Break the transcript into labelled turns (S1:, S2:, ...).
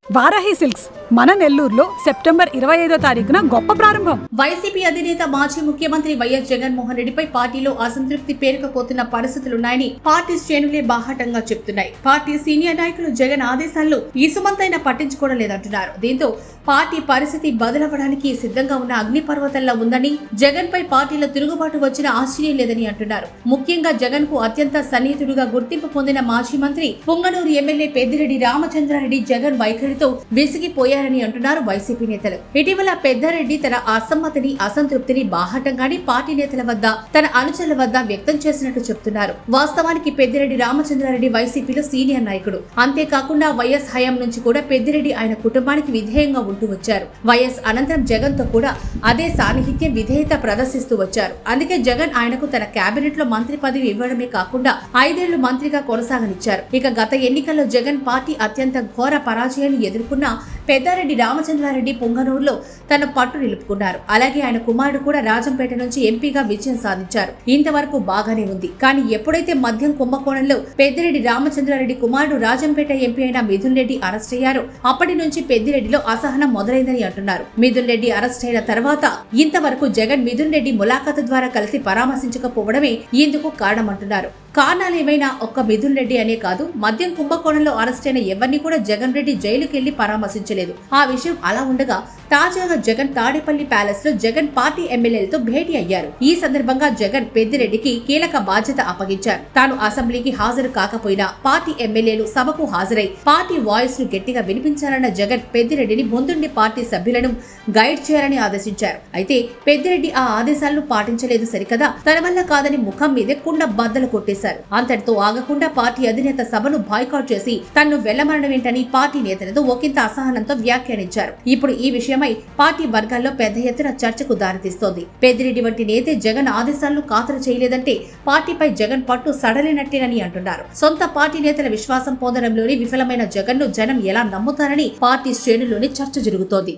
S1: Varahi silks మన నెల్లూరులో September 25వ తారీఖున గొప్ప ప్రారంభం.
S2: వైసీపీ అధినేత మాజీ ముఖ్యమంత్రి వైఎస్ జగన్మోహన్ రెడ్డిపై పార్టీలో అసంతృప్తి పేరుకుపోతున్న పరిస్థితులున్నాయని పార్టీ శ్రేణులే బాహాటంగా చెప్తున్నాయి. పార్టీ సీనియర్ నాయకులు జగన్ ఆదేశాలను ఈసుమంతైనా పట్టించుకోవడం లేదంటున్నారు. దీంతో పార్టీ పరిస్థితి బదలవడానికి సిద్ధంగా ఉన్న అగ్నిపర్వతంలా ఉందని, జగన్ పై పార్టీలో తిరుగుబాటు వచ్చిన ఆశ్చర్యం లేదని అంటున్నారు. ముఖ్యంగా జగన్ కు అత్యంత సన్నిహితుడుగా గుర్తింపు పొందిన మాజీ మంత్రి పొంగనూరు ఎమ్మెల్యే పెద్దిరెడ్డి రామచంద్రారెడ్డి జగన్ వైఖరితో విసిగిపోయారని అంటున్నారు వైసీపీ నేతలు. ఇటీవల పెద్దారెడ్డి తన అసమ్మతిని, అసంతృప్తిని బాహాటంగానే పార్టీ నేతల వద్ద, తన అనుచరుల వద్ద వ్యక్తం చేసినట్టు చెప్తున్నారు. వాస్తవానికి పెద్దిరెడ్డి రామచంద్రారెడ్డి వైసీపీలో సీనియర్ నాయకుడు. అంతేకాకుండా వైఎస్ హయాం నుంచి కూడా పెద్దిరెడ్డి ఆయన కుటుంబానికి విధేయంగా ఉంటూ వచ్చారు. వైఎస్ అనంతరం జగన్ తో కూడా అదే సాన్నిహిత్యం, విధేయత ప్రదర్శిస్తూ వచ్చారు. అందుకే జగన్ ఆయనకు తన కేబినెట్ లో మంత్రి పదవి ఇవ్వడమే కాకుండా 5 ఏళ్లు మంత్రిగా కొనసాగనిచ్చారు. ఇక గత ఎన్నికల్లో జగన్ పార్టీ అత్యంత ఘోర పరాజయాన్ని ఎదుర్కొన్న పెద్దారెడ్డి రామచంద్రారెడ్డి పొంగనూరులో తన పట్టు నిలుపుకున్నారు. అలాగే ఆయన కుమారుడు కూడా రాజంపేట నుంచి ఎంపీగా విజయం సాధించారు. ఇంతవరకు బాగానే ఉంది. కానీ ఎప్పుడైతే మద్యం కుంభకోణంలో పెద్దిరెడ్డి రామచంద్రారెడ్డి కుమారుడు రాజంపేట ఎంపీ అయిన మిథున్ రెడ్డి అరెస్ట్ అయ్యారో అప్పటి నుంచి పెద్దిరెడ్డిలో అసహనం మొదలైందని అంటున్నారు. మిథున్ రెడ్డి అరెస్ట్ అయిన తర్వాత ఇంతవరకు జగన్ మిథున్ రెడ్డి ములాఖాతు ద్వారా కలిసి పరామర్శించకపోవడమే ఇందుకు కారణమంటున్నారు. కారణాలేమైనా ఒక్క మిథున్ రెడ్డి అనే కాదు, మద్యం కుంభకోణంలో అరెస్ట్ అయిన ఎవరిని కూడా జగన్ రెడ్డి జైలుకి వెళ్లి పరామర్శించలేదు. ఆ విషయం అలా ఉండగా తాజాగా జగన్ తాడేపల్లి ప్యాలెస్ లో జగన్ పార్టీ ఎమ్మెల్యేలతో భేటీ అయ్యారు. ఈ సందర్భంగా జగన్ పెద్దిరెడ్డికి కీలక బాధ్యత అప్పగించారు. తాను అసెంబ్లీకి హాజరు కాకపోయినా పార్టీ ఎమ్మెల్యేలు సభకు హాజరై పార్టీ వాయిస్ ను గట్టిగా వినిపించాలన్న జగన్ పెద్దిరెడ్డిని ముందుండి పార్టీ సభ్యులను గైడ్ చేయాలని ఆదేశించారు. అయితే పెద్దిరెడ్డి ఆ ఆదేశాలను పాటించలేదు సరికదా, తన వల్ల కాదని ముఖం మీదే కుండ బద్దలు కొట్టేశారు. అంతటితో ఆగకుండా పార్టీ అధినేత సభను బాయ్కాట్ చేసి తన్ను వెళ్లమనడమేంటని పార్టీ నేతలతో ఒకంత అసహనంతో వ్యాఖ్యానించారు. ఇప్పుడు ఈ విషయమై పార్టీ వర్గాల్లో పెద్ద ఎత్తున చర్చకు దారితీస్తోంది. పెద్దిరెడ్డి వంటి నేతే జగన్ ఆదేశాలను ఖాతరు చేయలేదంటే పార్టీపై జగన్ పట్టు సడలినట్టేనని అంటున్నారు. సొంత పార్టీ నేతల విశ్వాసం పొందడంలోని విఫలమైన జగన్ ను జనం ఎలా నమ్ముతారని పార్టీ శ్రేణుల్లోని చర్చ జరుగుతోంది.